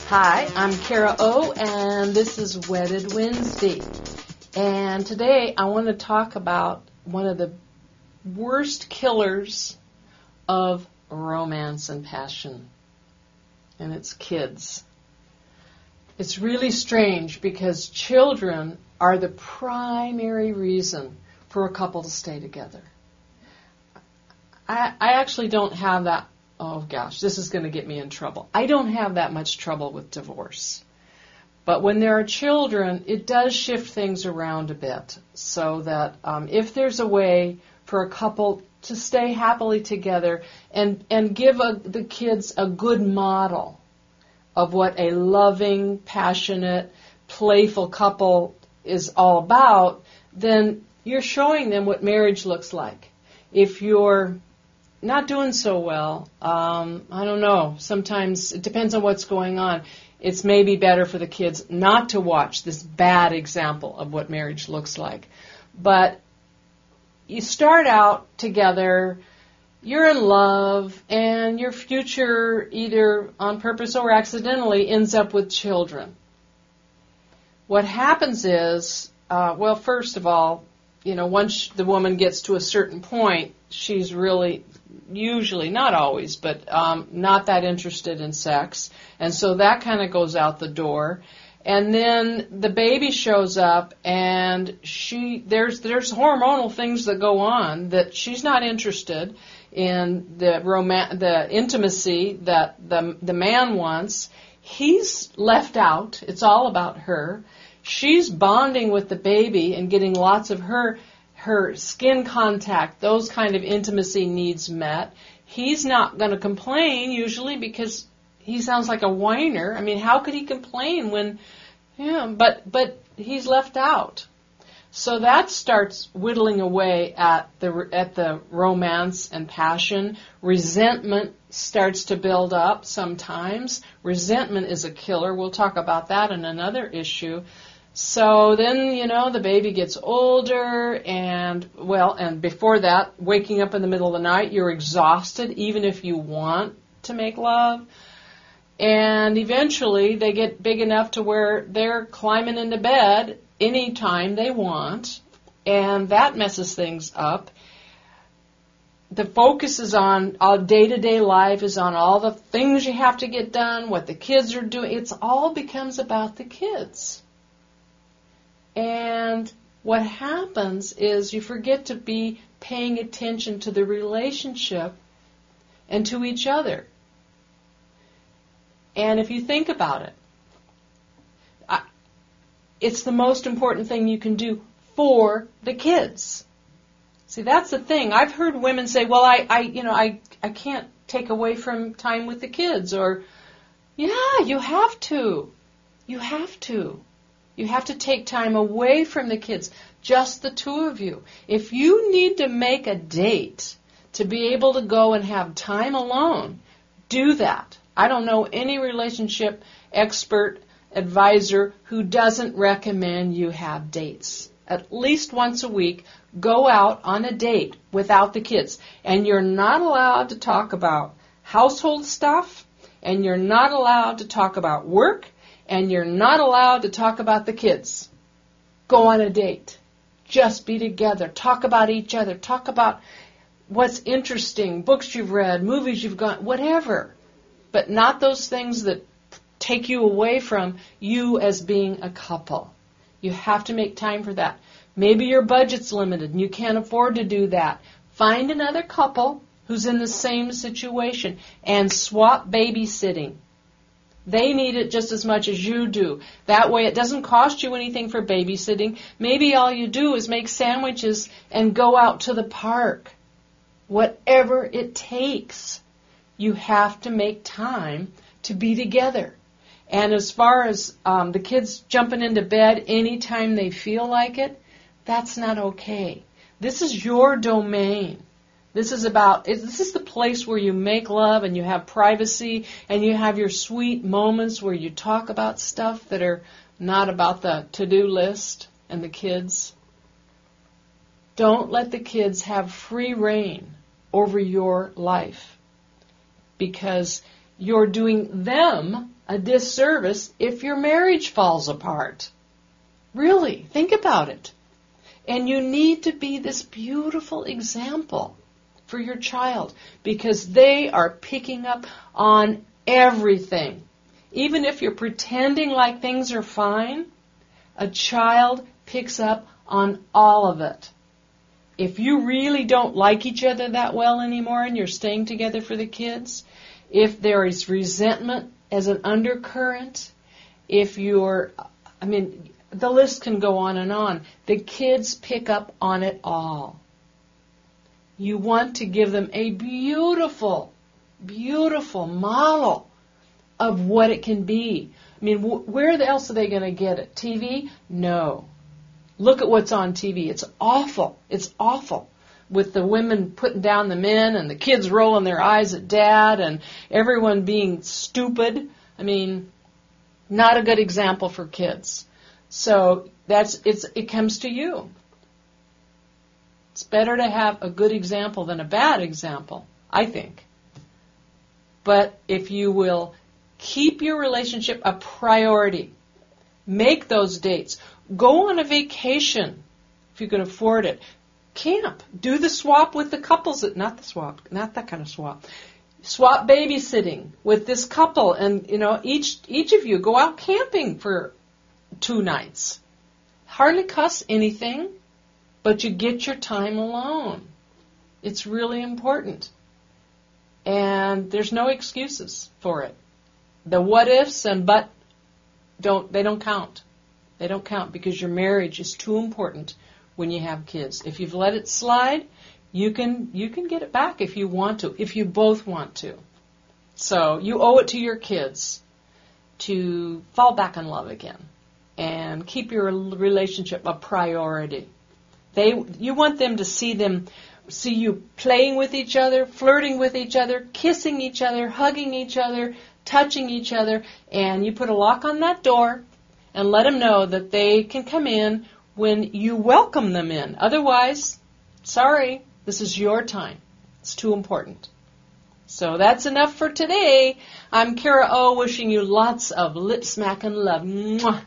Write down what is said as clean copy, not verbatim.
Hi, I'm Kara O, and this is Wedded Wednesday. And today I want to talk about one of the worst killers of romance and passion, and it's kids. It's really strange because children are the primary reason for a couple to stay together. I actually don't have that. Oh gosh, this is going to get me in trouble. I don't have that much trouble with divorce. But when there are children, it does shift things around a bit so that if there's a way for a couple to stay happily together and give the kids a good model of what a loving, passionate, playful couple is all about, then you're showing them what marriage looks like. If you're not doing so well, I don't know, sometimes it depends on what's going on. It's maybe better for the kids not to watch this bad example of what marriage looks like. But you start out together, you're in love, and your future, either on purpose or accidentally, ends up with children. What happens is, well, first of all, once the woman gets to a certain point, she's really, usually, not always, but not that interested in sex. And so that kind of goes out the door. And then the baby shows up, and there's hormonal things that go on that she's not interested in the intimacy that the man wants. He's left out. It's all about her. She's bonding with the baby and getting lots of her skin contact, those kind of intimacy needs met. He's not going to complain usually because he sounds like a whiner. I mean, how could he complain when, but he's left out. So that starts whittling away at the romance and passion. Resentment starts to build up sometimes. Resentment is a killer. We'll talk about that in another issue. So then, the baby gets older, and before that, waking up in the middle of the night, you're exhausted, even if you want to make love. And eventually, they get big enough to where they're climbing into bed anytime they want, and that messes things up. The focus is on day-to-day life, is on all the things you have to get done, what the kids are doing. It all becomes about the kids. And what happens is you forget to be paying attention to the relationship and to each other. And if you think about it, it's the most important thing you can do for the kids. See, that's the thing. I've heard women say, well, I can't take away from time with the kids. Or, yeah, you have to. You have to. You have to take time away from the kids, just the two of you. If you need to make a date to be able to go and have time alone, do that. I don't know any relationship expert, advisor who doesn't recommend you have dates. At least once a week, go out on a date without the kids. And you're not allowed to talk about household stuff, and you're not allowed to talk about work, and you're not allowed to talk about the kids. Go on a date. Just be together. Talk about each other. Talk about what's interesting, books you've read, movies you've gone, whatever. But not those things that take you away from you as being a couple. You have to make time for that. Maybe your budget's limited and you can't afford to do that. Find another couple who's in the same situation and swap babysitting. They need it just as much as you do. That way it doesn't cost you anything for babysitting. Maybe all you do is make sandwiches and go out to the park. Whatever it takes. You have to make time to be together. And as far as the kids jumping into bed anytime they feel like it, that's not okay. This is your domain. This is the place where you make love and you have privacy and you have your sweet moments where you talk about stuff that are not about the to-do list and the kids. Don't let the kids have free reign over your life because you're doing them a disservice if your marriage falls apart. Really, think about it. And you need to be this beautiful example for your child because they are picking up on everything. Even if you're pretending like things are fine, a child picks up on all of it. If you really don't like each other that well anymore and you're staying together for the kids, if there is resentment as an undercurrent, if you're, the list can go on and on. The kids pick up on it all. You want to give them a beautiful, beautiful model of what it can be. Where else are they going to get it? TV? No. Look at what's on TV. It's awful. It's awful. With the women putting down the men and the kids rolling their eyes at dad and everyone being stupid. Not a good example for kids. So it comes to you. It's better to have a good example than a bad example, I think. But if you will keep your relationship a priority, make those dates. Go on a vacation if you can afford it. Camp. Do the swap with the couples. Not that kind of swap. Swap babysitting with this couple, and each of you go out camping for 2 nights. Hardly costs anything, but you get your time alone. It's really important. And there's no excuses for it. The what ifs and but don't count. They don't count because your marriage is too important when you have kids. If you've let it slide, you can get it back if you want to, if you both want to. So you owe it to your kids to fall back in love again and keep your relationship a priority. You want them to see you playing with each other, flirting with each other, kissing each other, hugging each other, touching each other, and you put a lock on that door and let them know that they can come in when you welcome them in. Otherwise, sorry, this is your time. It's too important. So that's enough for today. I'm Kara O, wishing you lots of lip smack and love. Mwah.